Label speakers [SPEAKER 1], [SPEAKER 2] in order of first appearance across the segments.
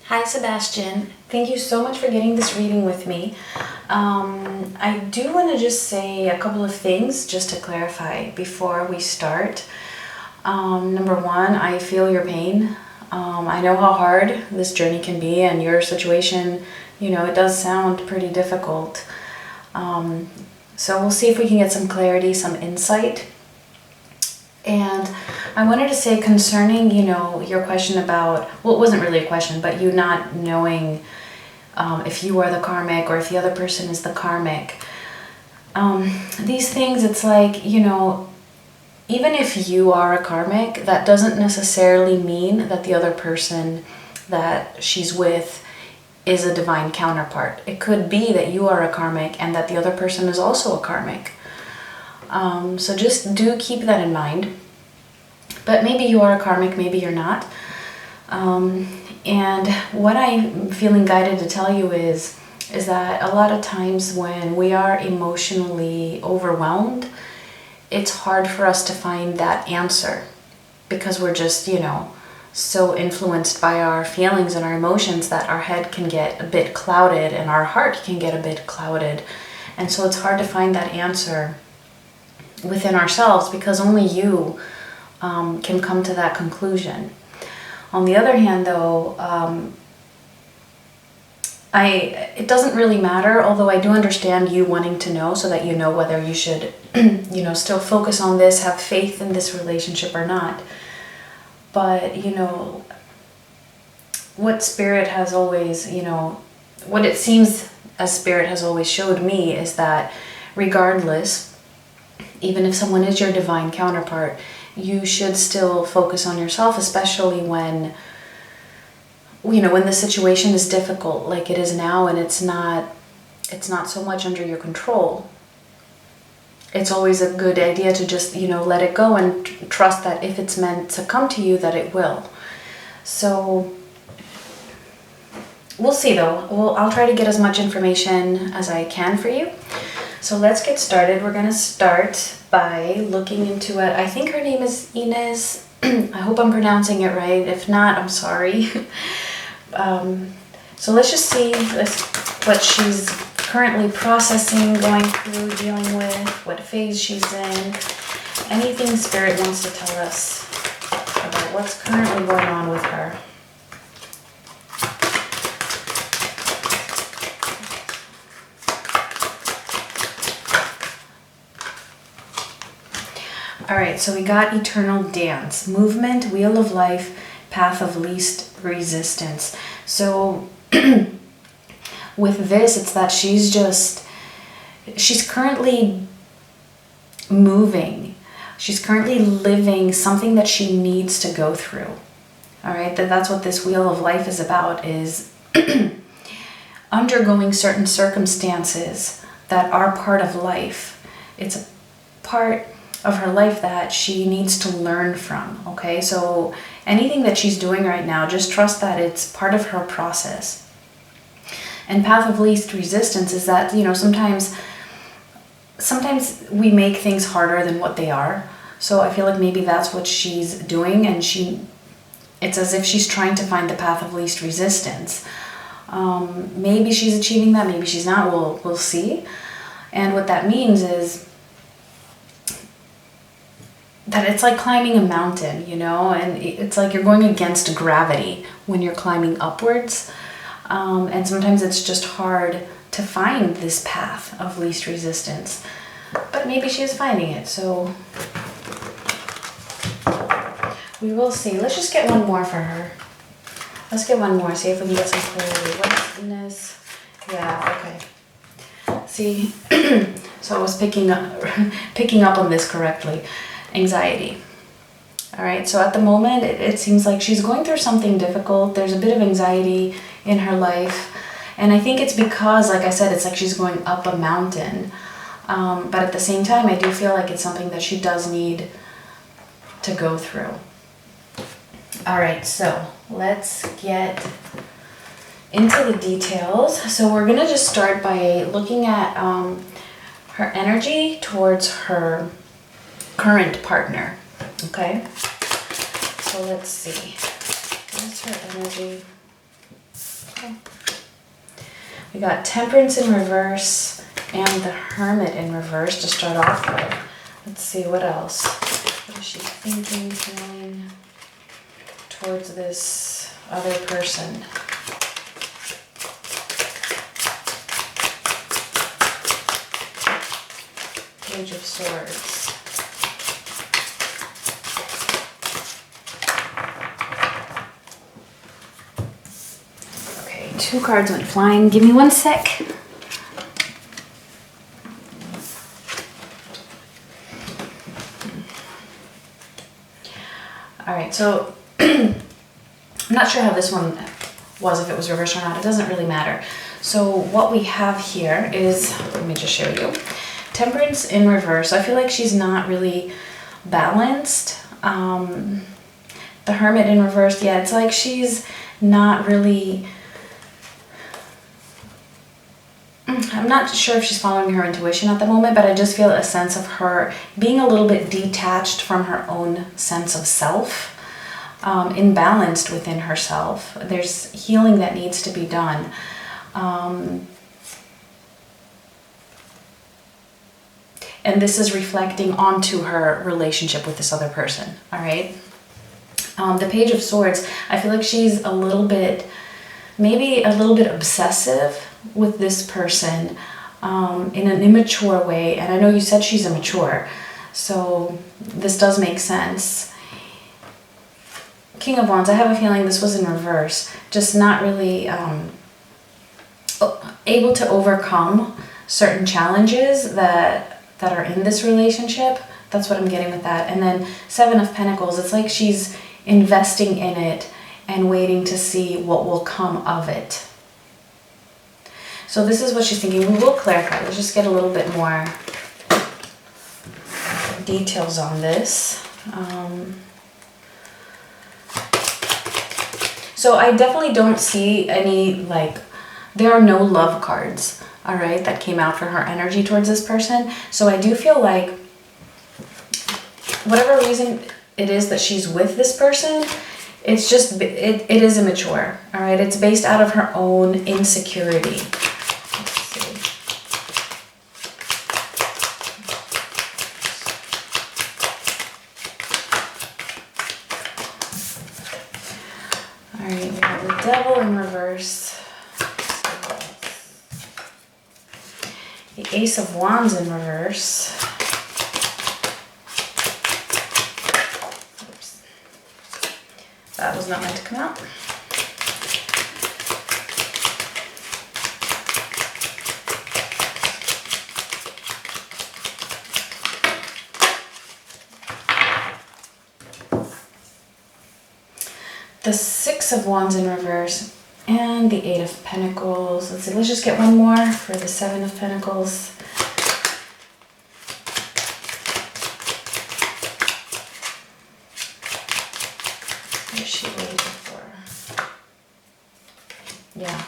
[SPEAKER 1] Hi Sebastian, thank you so much for getting this reading with me. I do want to just say a couple of things just to clarify before we start. Number one, I feel your pain. I know how hard this journey can be, and your situation, it does sound pretty difficult. So we'll see if we can get some clarity, some insight. And I wanted to say concerning, your question about, well, it wasn't really a question, but you not knowing if you are the karmic or if the other person is the karmic. These things, it's like, even if you are a karmic, that doesn't necessarily mean that the other person that she's with is a divine counterpart. It could be that you are a karmic and that the other person is also a karmic. So just do keep that in mind. But maybe you are a karmic, maybe you're not. And what I'm feeling guided to tell you is that a lot of times when we are emotionally overwhelmed, it's hard for us to find that answer because we're just, so influenced by our feelings and our emotions that our head can get a bit clouded and our heart can get a bit clouded. And so it's hard to find that answer within ourselves because only you can come to that conclusion. On the other hand, though, it doesn't really matter, although I do understand you wanting to know so that you know whether you should, still focus on this, have faith in this relationship or not. But, what Spirit has always, what it seems as Spirit has always showed me is that regardless, even if someone is your divine counterpart, you should still focus on yourself, especially when the situation is difficult like it is now and it's not so much under your control. It's always a good idea to just, let it go and trust that if it's meant to come to you, that it will. So we'll see though. I'll try to get as much information as I can for you. So let's get started. We're going to start by looking into it. I think her name is Inez. I hope I'm pronouncing it right. If not, I'm sorry. So let's just see what she's currently processing, going through, dealing with, what phase she's in. Anything Spirit wants to tell us about what's currently going on with her. All right, so we got Eternal Dance, Movement, Wheel of Life, Path of Least Resistance. So with this, it's that she's currently moving. She's currently living something that she needs to go through. All right, that's what this Wheel of Life is about, is undergoing certain circumstances that are part of life. It's a part of her life that she needs to learn from, okay? So anything that she's doing right now, just trust that it's part of her process. And Path of Least Resistance is that, sometimes we make things harder than what they are. So I feel like maybe that's what she's doing, and it's as if she's trying to find the path of least resistance. Maybe she's achieving that, maybe she's not, we'll see. And what that means is that it's like climbing a mountain, and it's like you're going against gravity when you're climbing upwards. And sometimes it's just hard to find this path of least resistance. But maybe she is finding it, so we will see. Let's just get one more for her. Let's get one more, see if we can get some clarity. What's in this? Yeah, okay. See, so I was picking up on this correctly. Anxiety. All right, so at the moment, it seems like she's going through something difficult. There's a bit of anxiety in her life. And I think it's because, like I said, it's like she's going up a mountain. But at the same time, I do feel like it's something that she does need to go through. All right, so let's get into the details. So we're going to just start by looking at her energy towards her current partner, okay? So let's see. What's her energy Okay. We got Temperance in reverse and the Hermit in reverse to start off with. Let's see what else. What is she thinking, feeling towards this other person? Page of Swords. Okay, 2 cards went flying. Give me 1 sec. Alright, so I'm not sure how this one was, if it was reversed or not. It doesn't really matter. So what we have here is, let me just show you. Temperance in reverse. I feel like she's not really balanced. The Hermit in reverse, yeah, it's like she's not really... I'm not sure if she's following her intuition at the moment, but I just feel a sense of her being a little bit detached from her own sense of self, imbalanced within herself. There's healing that needs to be done. And this is reflecting onto her relationship with this other person, all right? The Page of Swords, I feel like she's a little bit, maybe a little bit obsessive with this person in an immature way. And I know you said she's immature, so this does make sense. King of Wands, I have a feeling this was in reverse, just not really able to overcome certain challenges that are in this relationship. That's what I'm getting with that. And then 7 of Pentacles, it's like she's investing in it and waiting to see what will come of it. So this is what she's thinking. We will clarify. Let's just get a little bit more details on this. So I definitely don't see any, like, there are no love cards, all right, that came out for her energy towards this person. So I do feel like whatever reason it is that she's with this person, it's just, it is immature, all right? It's based out of her own insecurity. Let's see. All right, we have the Devil in reverse. The Ace of Wands in reverse. Oops. That was not meant to come out. The Six of Wands in reverse. And the 8 of Pentacles. Let's see, let's just get one more for the 7 of Pentacles. What is she waiting for? Yeah.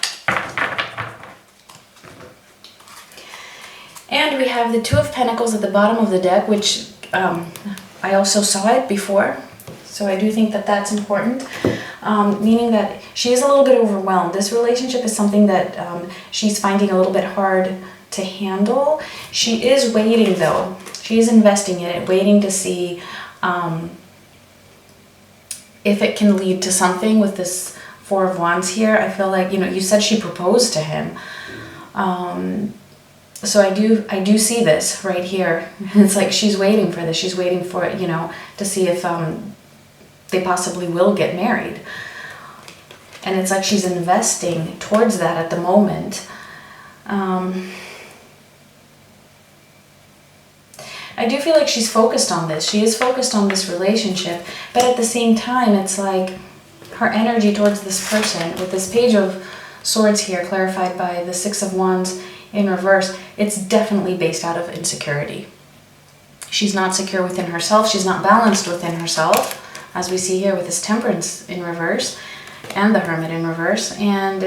[SPEAKER 1] And we have the 2 of Pentacles at the bottom of the deck, which I also saw it before. So I do think that that's important. Meaning that she is a little bit overwhelmed. This relationship is something that she's finding a little bit hard to handle. She is waiting though. She is investing in it, waiting to see if it can lead to something with this 4 of Wands here. I feel like, you know, you said she proposed to him. So I do see this right here. It's like she's waiting for this. She's waiting for it, you know, to see if they possibly will get married. And it's like she's investing towards that at the moment. I do feel like she's focused on this. She is focused on this relationship, but at the same time, it's like her energy towards this person, with this Page of Swords here, clarified by the 6 of Wands in reverse, it's definitely based out of insecurity. She's not secure within herself. She's not balanced within herself, as we see here with this Temperance in reverse and the Hermit in reverse. And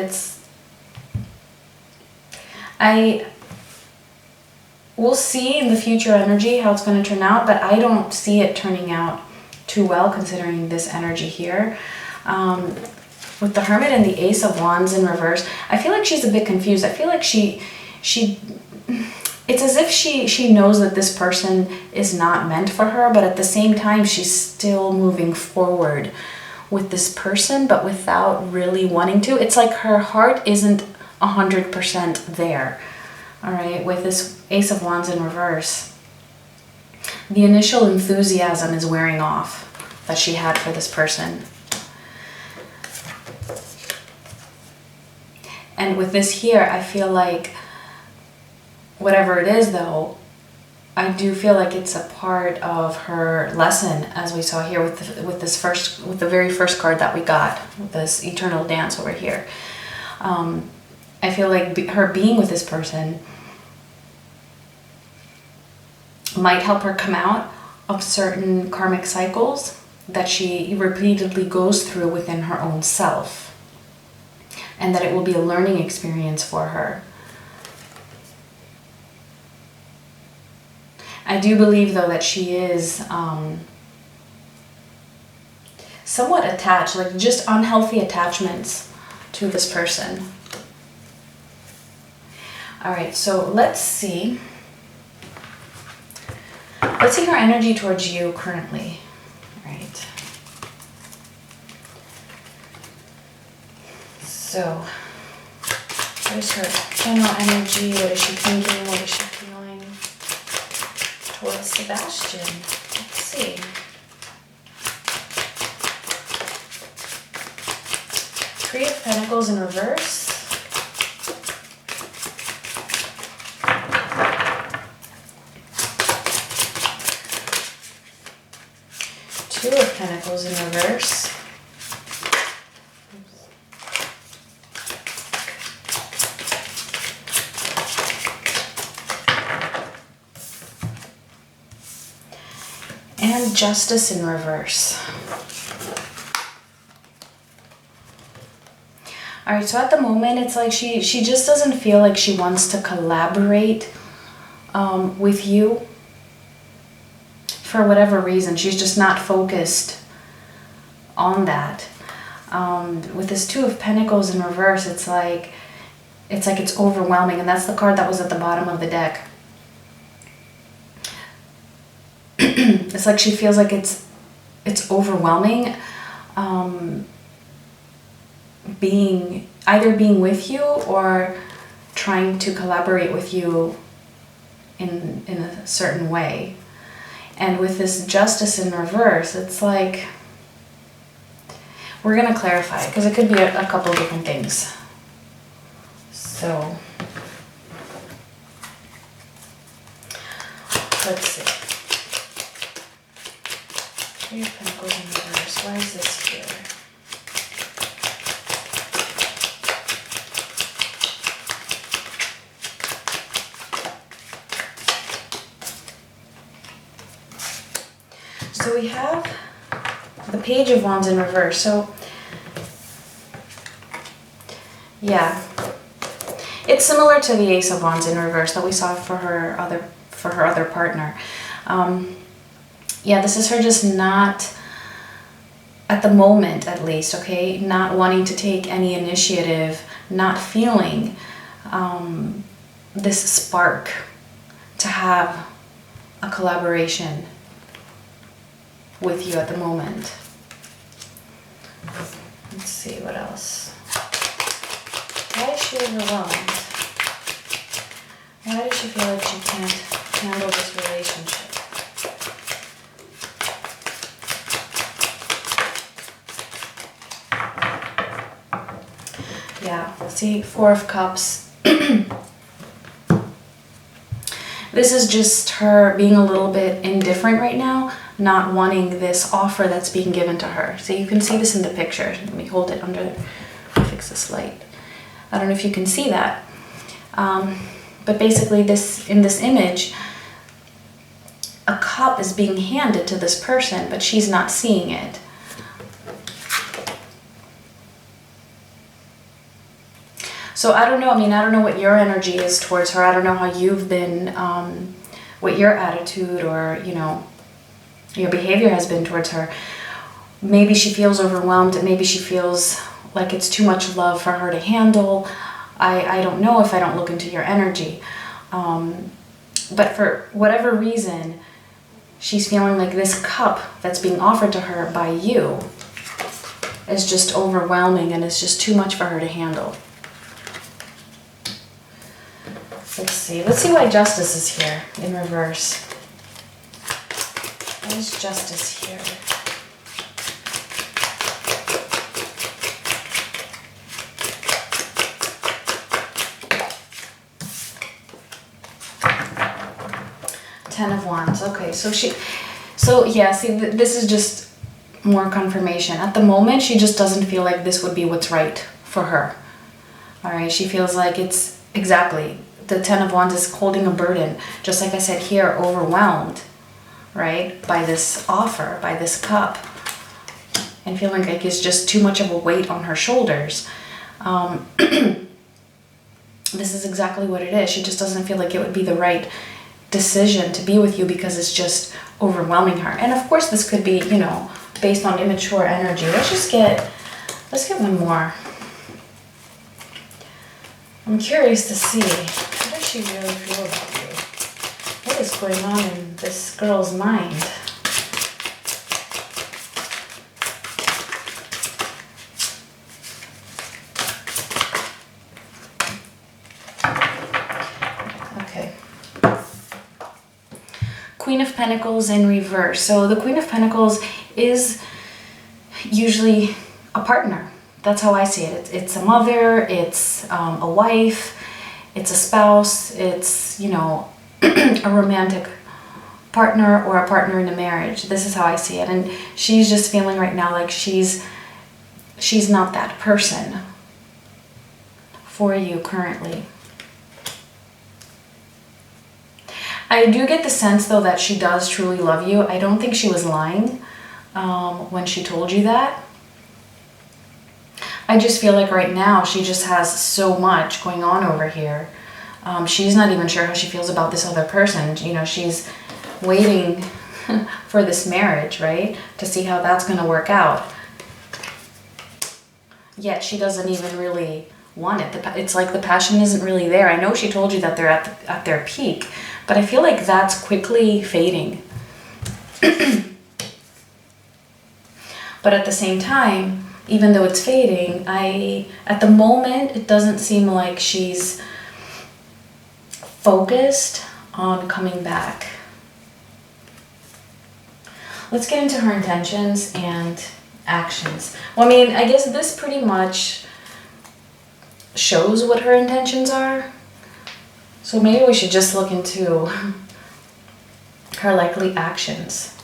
[SPEAKER 1] we'll see in the future energy how it's going to turn out, but I don't see it turning out too well considering this energy here. with the Hermit and the Ace of Wands in reverse, I feel like she's a bit confused. I feel like it's as if she knows that this person is not meant for her, but at the same time, she's still moving forward with this person, but without really wanting to. It's like her heart isn't 100% there, all right, with this Ace of Wands in reverse. The initial enthusiasm is wearing off that she had for this person. And with this here, I feel like whatever it is though, I do feel like it's a part of her lesson, as we saw here with the very first card that we got, with this Eternal Dance over here. I feel like her being with this person might help her come out of certain karmic cycles that she repeatedly goes through within her own self, and that it will be a learning experience for her. I do believe though that she is somewhat attached, like just unhealthy attachments to this person. All right, so let's see her energy towards you currently. All right. So what is her general energy? What is she thinking? What is she feeling towards Sebastian? Let's see. Three of Pentacles in reverse. Two of Pentacles in reverse. And Justice in reverse. All right, so at the moment, it's like she just doesn't feel like she wants to collaborate with you for whatever reason. She's just not focused on that. With this Two of Pentacles in reverse, it's like it's overwhelming, and that's the card that was at the bottom of the deck. It's like she feels like it's overwhelming, either being with you or trying to collaborate with you in a certain way. And with this Justice in reverse, it's like, we're gonna clarify, because it could be a couple of different things. So let's see. Three of Pentacles in reverse. Why is this here? So we have the Page of Wands in reverse. So yeah, it's similar to the Ace of Wands in reverse that we saw for her other partner. Yeah, this is her just not, at the moment at least, okay, not wanting to take any initiative, not feeling this spark to have a collaboration with you at the moment. Let's see what else. Why is she overwhelmed? Why does she feel like she can't handle this relationship? Yeah, see, Four of Cups. This is just her being a little bit indifferent right now, not wanting this offer that's being given to her. So you can see this in the picture. Let me hold it under, fix this light. I don't know if you can see that. But basically in this image, a cup is being handed to this person, but she's not seeing it. So I don't know, I mean, I don't know what your energy is towards her. I don't know how you've been, what your attitude or, you know, your behavior has been towards her. Maybe she feels overwhelmed. Maybe she feels like it's too much love for her to handle. I don't know if I don't look into your energy. But for whatever reason, she's feeling like this cup that's being offered to her by you is just overwhelming and it's just too much for her to handle. Let's see why Justice is here in reverse. Why is Justice here? Ten of Wands. Okay, so yeah, see, this is just more confirmation. At the moment, she just doesn't feel like this would be what's right for her. All right, she feels like it's exactly, the Ten of Wands is holding a burden, just like I said here, overwhelmed, right, by this offer, by this cup, and feeling like it's just too much of a weight on her shoulders. This is exactly what it is. She just doesn't feel like it would be the right decision to be with you because it's just overwhelming her. And of course this could be, you know, based on immature energy. Let's get one more. I'm curious to see, how does she really feel about you? What is going on in this girl's mind? Queen of Pentacles in reverse. So the Queen of Pentacles is usually a partner. That's how I see it. It's a mother, it's a wife, it's a spouse, it's, you know, a romantic partner or a partner in a marriage. This is how I see it. And she's just feeling right now like she's not that person for you currently. I do get the sense, though, that she does truly love you. I don't think she was lying when she told you that. I just feel like right now she just has so much going on over here. She's not even sure how she feels about this other person. You know, she's waiting for this marriage, right? To see how that's going to work out. Yet she doesn't even really want it. It's like the passion isn't really there. I know she told you that they're at their peak, but I feel like that's quickly fading. But at the same time, even though it's fading, at the moment, it doesn't seem like she's focused on coming back. Let's get into her intentions and actions. Well, I mean, I guess this pretty much shows what her intentions are. So maybe we should just look into her likely actions.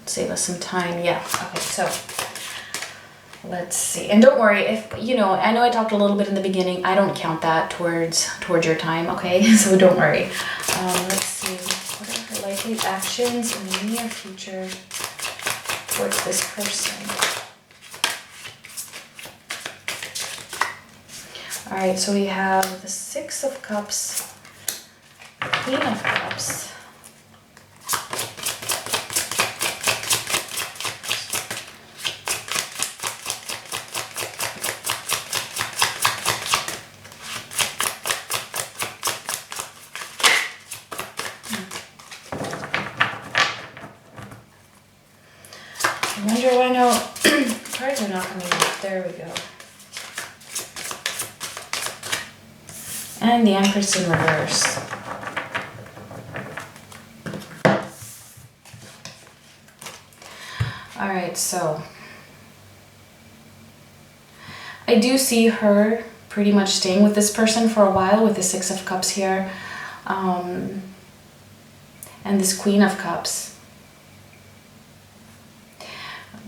[SPEAKER 1] Save us some time. Yeah. Okay, so let's see. And don't worry if, you know, I know I talked a little bit in the beginning. I don't count that towards your time, okay? So don't worry. Let's see. What are her likely actions in the near future towards this person? All right, so we have the Six of Cups, Queen of Cups, I wonder why no cards are not coming up. There we go. And the Empress in reverse. All right, so I do see her pretty much staying with this person for a while with the Six of Cups here, and this Queen of Cups.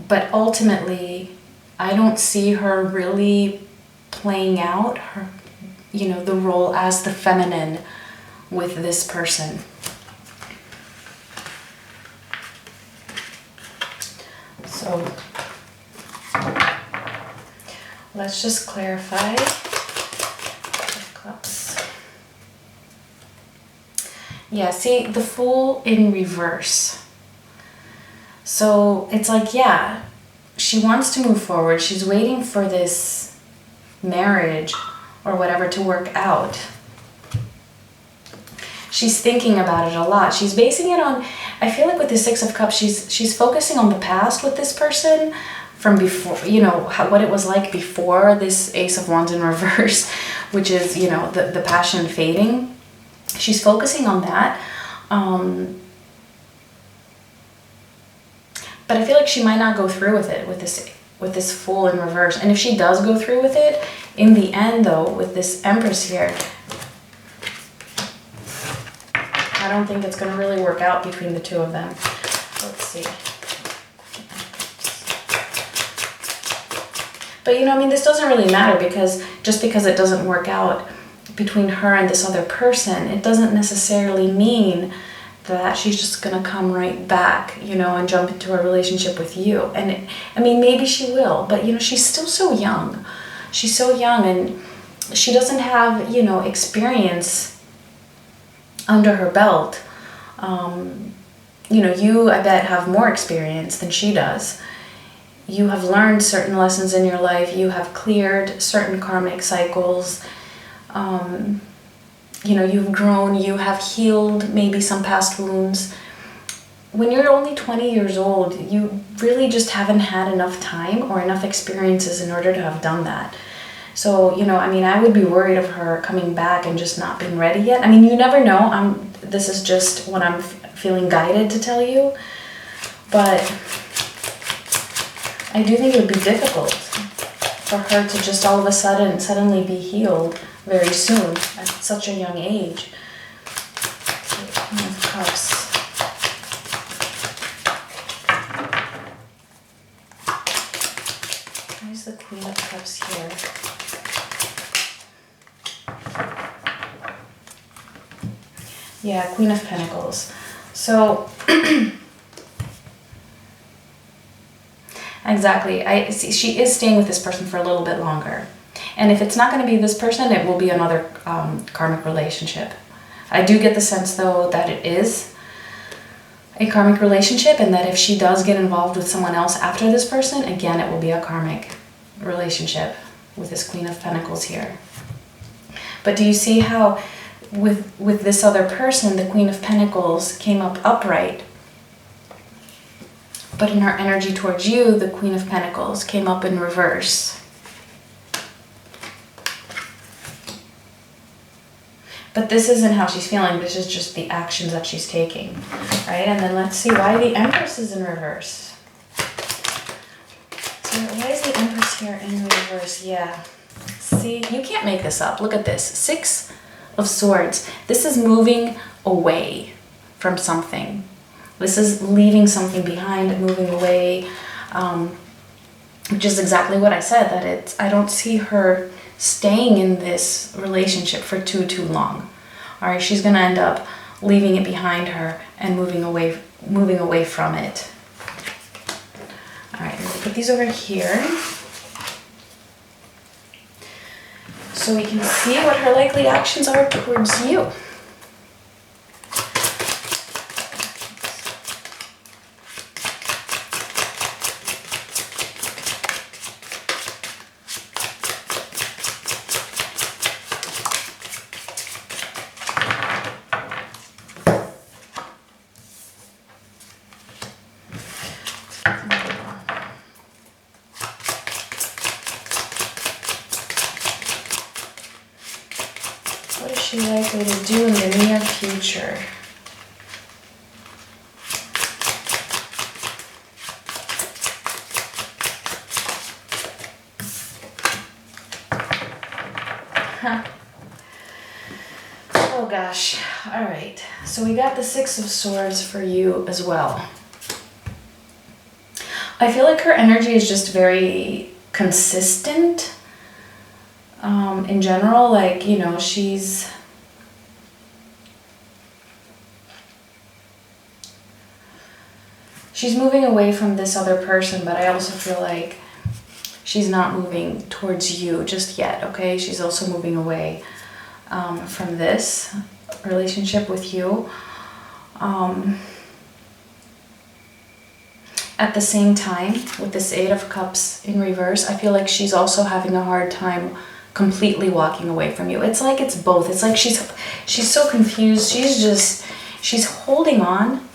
[SPEAKER 1] But ultimately, I don't see her really playing out her, you know, the role as the feminine with this person. So let's just clarify the cups. Yeah, see the Fool in reverse. So it's like, yeah, she wants to move forward. She's waiting for this marriage or whatever to work out. She's thinking about it a lot. She's basing it on, I feel like with the Six of Cups, she's focusing on the past with this person from before, you know, what it was like before this Ace of Wands in reverse, which is, you know, the passion fading. She's focusing on that. But I feel like she might not go through with it, with this Fool in reverse. And if she does go through with it, in the end though, with this Empress here, I don't think it's going to really work out between the two of them. Let's see. But you know, I mean, this doesn't really matter, because just because it doesn't work out between her and this other person, it doesn't necessarily mean that she's just going to come right back, you know, and jump into a relationship with you. And I mean, maybe she will, but you know, she's still so young. She's so young, and she doesn't have, you know, experience under her belt. You know, you, I bet, have more experience than she does. You have learned certain lessons in your life. You have cleared certain karmic cycles. You know, you've grown, you have healed maybe some past wounds. When you're only 20 years old, you really just haven't had enough time or enough experiences in order to have done that. So, you know, I mean, I would be worried of her coming back and just not being ready yet. I mean, you never know. This is just what I'm feeling guided to tell you. But I do think it would be difficult for her to just all of a sudden suddenly be healed very soon at such a young age. Queen of Cups. Where's the Queen of Cups here? Yeah, Queen of Pentacles. So, exactly. I see she is staying with this person for a little bit longer. And if it's not going to be this person, it will be another karmic relationship. I do get the sense, though, that it is a karmic relationship, and that if she does get involved with someone else after this person, again, it will be a karmic relationship with this Queen of Pentacles here. But do you see how with this other person, the Queen of Pentacles came up upright, but in her energy towards you, the Queen of Pentacles came up in reverse. But this isn't how she's feeling. This is just the actions that she's taking, right? And then let's see why the Empress is in reverse. So why is the Empress here in reverse? Yeah. See, you can't make this up. Look at this. Six of Swords. This is moving away from something. This is leaving something behind, moving away, which is exactly what I said, that I don't see her staying in this relationship for too long. All right, she's going to end up leaving it behind her and moving away from it. All right, I'm going to put these over here so we can see what her likely actions are towards you. What is she likely to do in the near future? Oh gosh. All right. So we got the Six of Swords for you as well. I feel like her energy is just very consistent. In general, like, you know, she's moving away from this other person, but I also feel like she's not moving towards you just yet, okay? She's also moving away from this relationship with you. At the same time, with this Eight of Cups in reverse, I feel like she's also having a hard time completely walking away from you. It's like it's both. It's like she's so confused. She's holding on.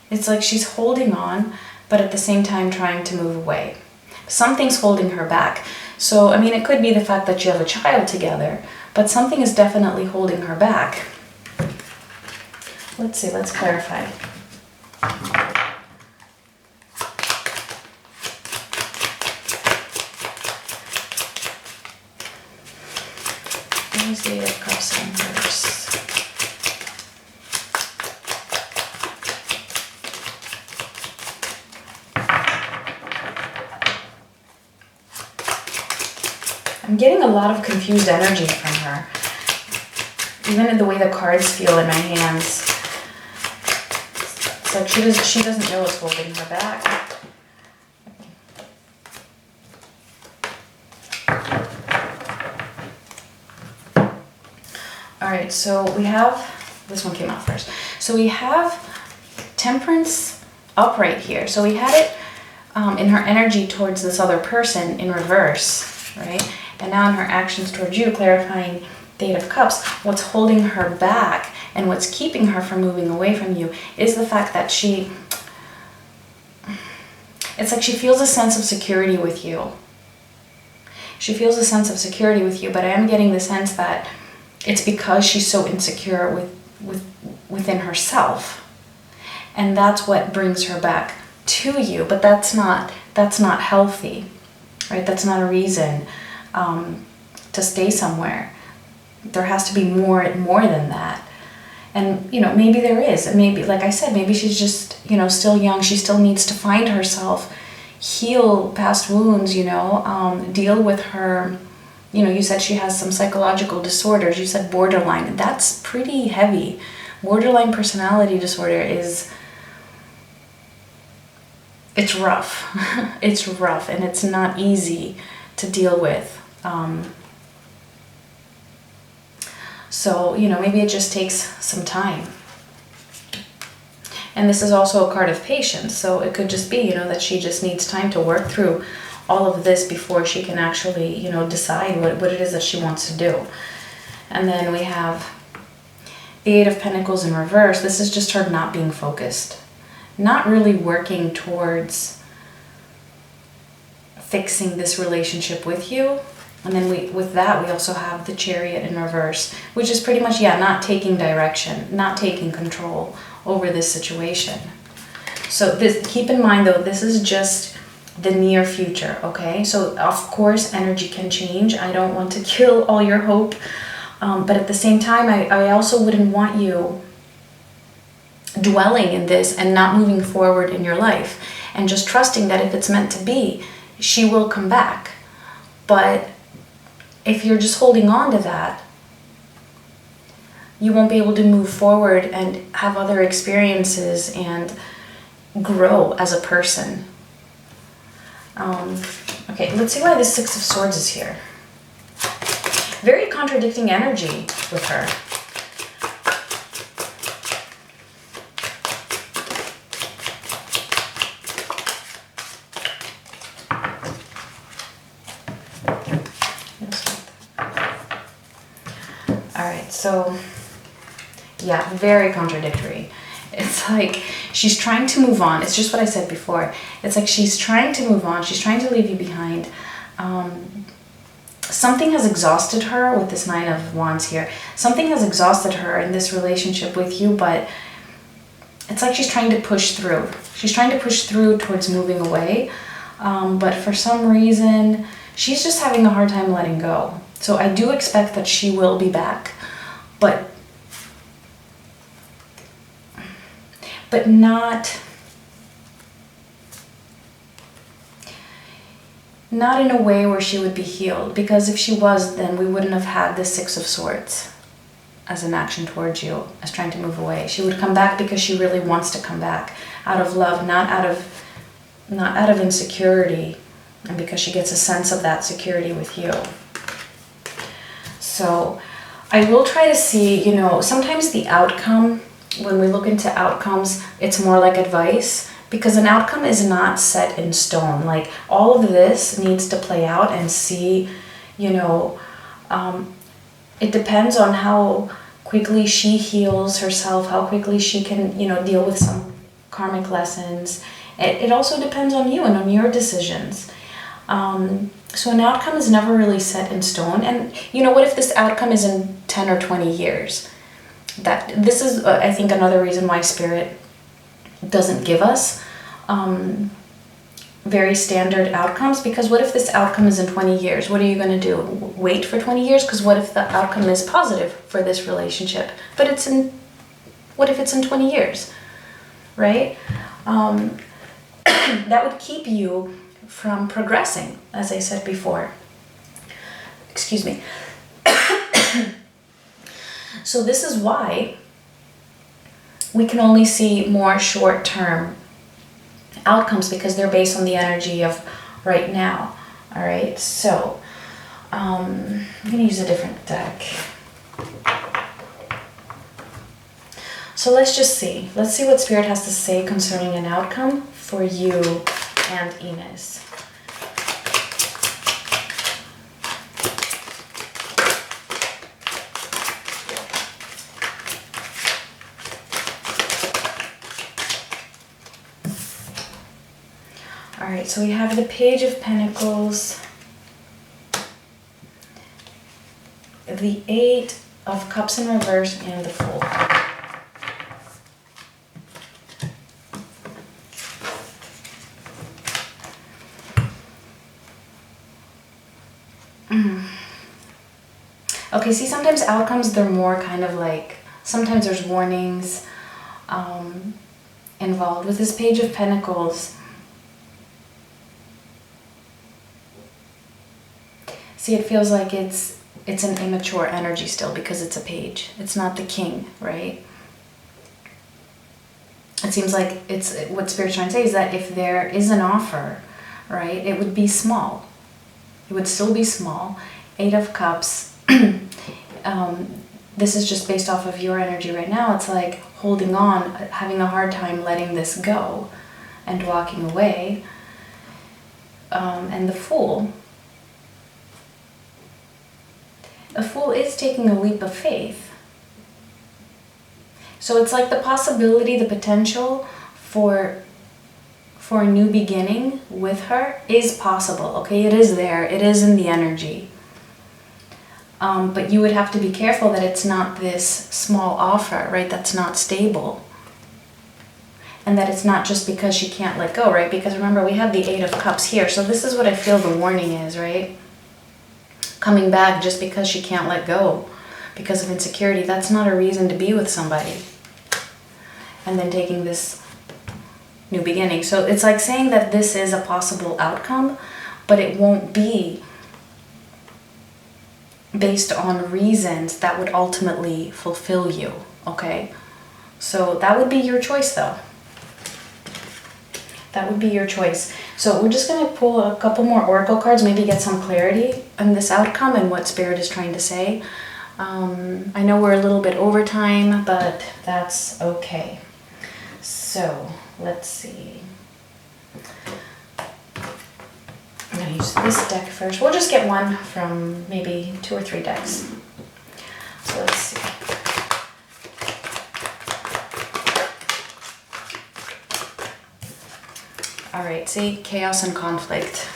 [SPEAKER 1] It's like she's holding on, but at the same time trying to move away. Something's holding her back. So, I mean, it could be the fact that you have a child together, but something is definitely holding her back. Let's see, let's clarify. What is the Eight of Cups in reverse? I'm getting a lot of confused energy from her. Even in the way the cards feel in my hands. It's like she doesn't know what's holding her back. Alright, so we have, this one came out first. So we have Temperance upright here. So we had it in her energy towards this other person in reverse, right? And now in her actions towards you, clarifying the Eight of Cups, what's holding her back and what's keeping her from moving away from you is the fact that it's like she feels a sense of security with you. She feels a sense of security with you, but I am getting the sense that it's because she's so insecure within herself. And that's what brings her back to you, but that's not healthy, right? That's not a reason to stay somewhere. There has to be more than that. And, you know, maybe there is. And maybe, like I said, maybe she's just, you know, still young. She still needs to find herself, heal past wounds, you know, deal with her, you know, you said she has some psychological disorders. You said borderline. That's pretty heavy. Borderline personality disorder it's rough. It's rough and it's not easy to deal with. So, you know, maybe it just takes some time. And this is also a card of patience. So it could just be, you know, that she just needs time to work through all of this before she can actually, you know, decide what it is that she wants to do. And then we have the Eight of Pentacles in reverse. This is just her not being focused. Not really working towards fixing this relationship with you. And then with that, we also have the Chariot in reverse, which is pretty much, yeah, not taking direction, not taking control over this situation. So this, keep in mind though, this is just the near future, okay? So of course, energy can change. I don't want to kill all your hope. But at the same time, I also wouldn't want you dwelling in this and not moving forward in your life and just trusting that if it's meant to be, she will come back. But if you're just holding on to that, you won't be able to move forward and have other experiences and grow as a person. Okay, let's see why the Six of Swords is here. Very contradicting energy with her. Alright, so yeah, very contradictory. It's like she's trying to move on. It's just what I said before. It's like she's trying to move on. She's trying to leave you behind. Something has exhausted her with this Nine of Wands here. Something has exhausted her in this relationship with you, but it's like she's trying to push through. She's trying to push through towards moving away. But for some reason, she's just having a hard time letting go. So I do expect that she will be back, but not in a way where she would be healed, because if she was, then we wouldn't have had the Six of Swords as an action towards you, as trying to move away. She would come back because she really wants to come back out of love, not out of insecurity, and because she gets a sense of that security with you. So I will try to see, you know, sometimes the outcome when we look into outcomes, it's more like advice, because an outcome is not set in stone. Like, all of this needs to play out and see, you know, it depends on how quickly she heals herself, how quickly she can, you know, deal with some karmic lessons. It also depends on you and on your decisions. So an outcome is never really set in stone. And, you know, what if this outcome is in 10 or 20 years? This is, I think, another reason why Spirit doesn't give us very standard outcomes, because what if this outcome is in 20 years? What are you going to do? Wait for 20 years? Because what if the outcome is positive for this relationship, but what if it's in 20 years, right? That would keep you from progressing, as I said before. Excuse me. So this is why we can only see more short-term outcomes, because they're based on the energy of right now. All right, so I'm going to use a different deck. So let's just see. Let's see what Spirit has to say concerning an outcome for you and Ines. All right, so we have the Page of Pentacles, the Eight of Cups in reverse, and the Fool. Okay, see, sometimes outcomes, they're more kind of like, sometimes there's warnings involved. With this Page of Pentacles, see, it feels like it's an immature energy still, because it's a page. It's not the king, right? It seems like it's what Spirit's trying to say is that if there is an offer, right, it would be small. It would still be small. Eight of Cups. This is just based off of your energy right now. It's like holding on, having a hard time letting this go and walking away. And the Fool. A Fool is taking a leap of faith. So it's like the possibility, the potential for a new beginning with her is possible, okay? It is there. It is in the energy. But you would have to be careful that it's not this small offer, right? That's not stable. And that it's not just because she can't let go, right? Because remember, we have the Eight of Cups here. So this is what I feel the warning is, right? Coming back just because she can't let go because of insecurity, that's not a reason to be with somebody. And then taking this new beginning. So it's like saying that this is a possible outcome, but it won't be based on reasons that would ultimately fulfill you, okay? So that would be your choice, though. That would be your choice. So we're just going to pull a couple more oracle cards, maybe get some clarity on this outcome and what Spirit is trying to say. I know we're a little bit over time, but that's okay. So let's see. I'm going to use this deck first. We'll just get one from maybe 2 or 3 decks. So let's see. All right, see, chaos and conflict.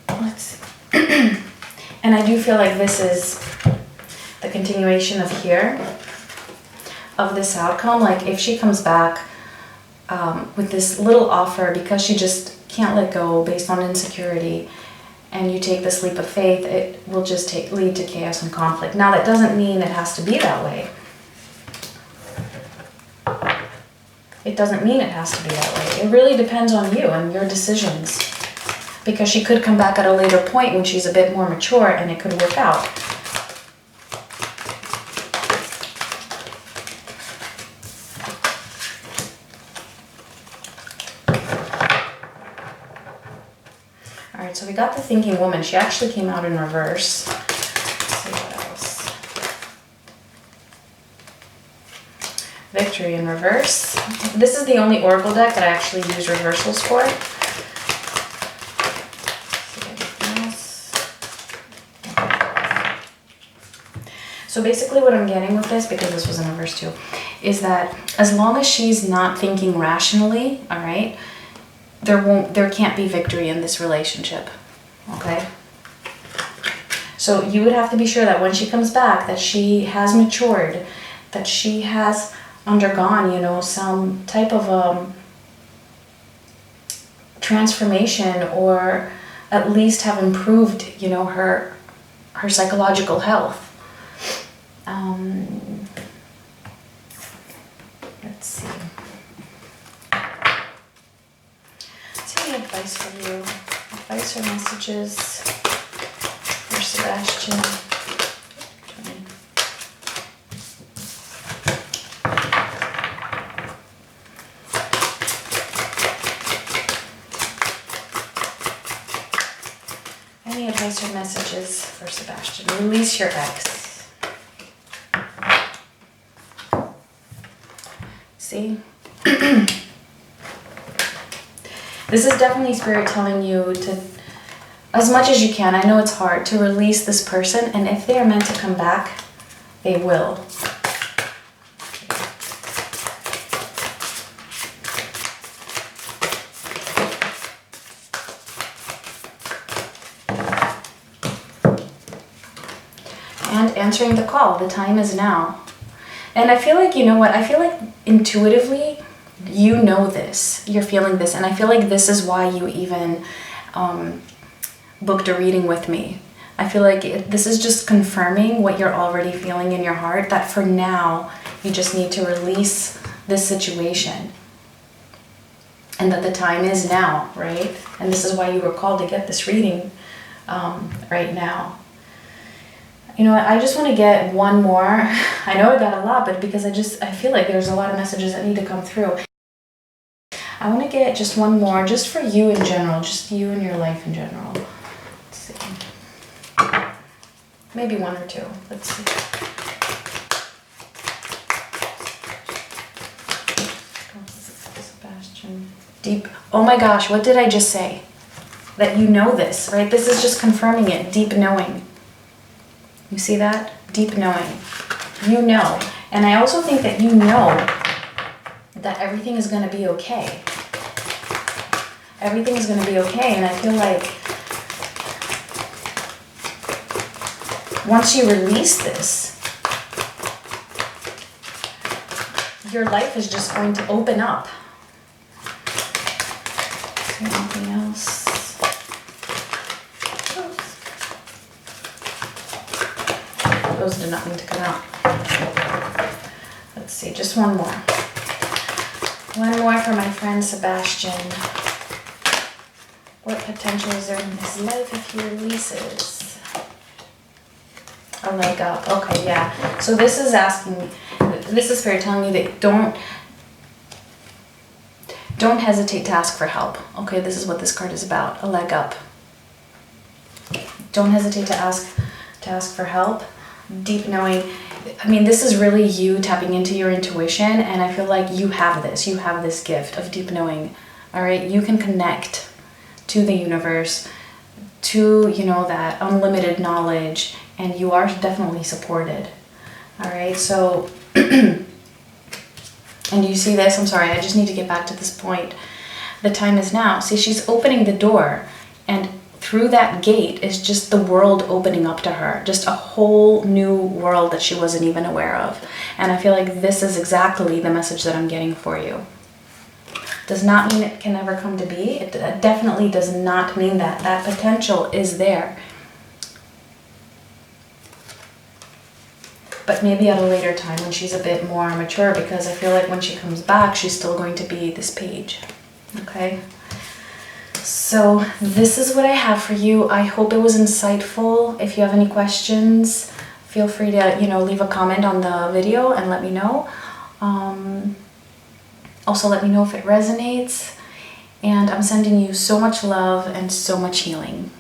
[SPEAKER 1] Let's see. And I do feel like this is the continuation of here, of this outcome. Like if she comes back with this little offer because she just can't let go based on insecurity, and you take this leap of faith, it will just lead to chaos and conflict. Now that doesn't mean it has to be that way. It doesn't mean it has to be that way. It really depends on you and your decisions. Because she could come back at a later point when she's a bit more mature and it could work out. Alright, so we got the thinking woman. She actually came out in reverse. Let's see what else. victory in reverse. This is the only oracle deck that I actually use reversals for. So basically what I'm getting with this, because this was in reverse too, is that as long as she's not thinking rationally, all right, there can't be victory in this relationship, okay? So you would have to be sure that when she comes back, that she has matured, that she has undergone, you know, some type of transformation, or at least have improved, you know, her psychological health. Let's see. Any advice for you? Advice or messages for Sebastian? Any advice or messages for Sebastian? Release your ex. See? This is definitely Spirit telling you to, as much as you can, I know it's hard, to release this person, and if they are meant to come back, they will. And answering the call, the time is now. And I feel like, you know what, I feel like intuitively, you know this, you're feeling this, and I feel like this is why you even booked a reading with me. I feel like this is just confirming what you're already feeling in your heart, that for now, you just need to release this situation. And that the time is now, right? And this is why you were called to get this reading right now. You know what, I just want to get one more. I know I got a lot, but because I feel like there's a lot of messages that need to come through. I want to get just one more, just for you in general, just you and your life in general. Let's see. Maybe one or two. Let's see. Sebastian. Deep. Oh my gosh, what did I just say? That you know this, right? This is just confirming it. Deep knowing. You see that? Deep knowing. You know. And I also think that you know that everything is going to be okay. Everything is going to be okay. And I feel like once you release this, your life is just going to open up. Is there anything else? Those did not need to come out. Let's see, just one more. One more for my friend Sebastian. What potential is there in his life if he releases? A leg up. Okay, yeah. So this is asking me, this is Spirit telling you that don't hesitate to ask for help. Okay, this is what this card is about. A leg up. Don't hesitate to ask for help. Deep knowing. I mean, this is really you tapping into your intuition, and I feel like you have this gift of deep knowing. All right, you can connect to the universe, to, you know, that unlimited knowledge, and you are definitely supported. All right, so and you see this, I'm sorry, I just need to get back to this point. The time is now. See, she's opening the door, and through that gate is just the world opening up to her, just a whole new world that she wasn't even aware of. And I feel like this is exactly the message that I'm getting for you. Does not mean it can never come to be. It definitely does not mean that. That potential is there. But maybe at a later time when she's a bit more mature, because I feel like when she comes back, she's still going to be this page. Okay? So this is what I have for you. I hope it was insightful. If you have any questions, feel free to, you know, leave a comment on the video and let me know. Also let me know if it resonates. And I'm sending you so much love and so much healing.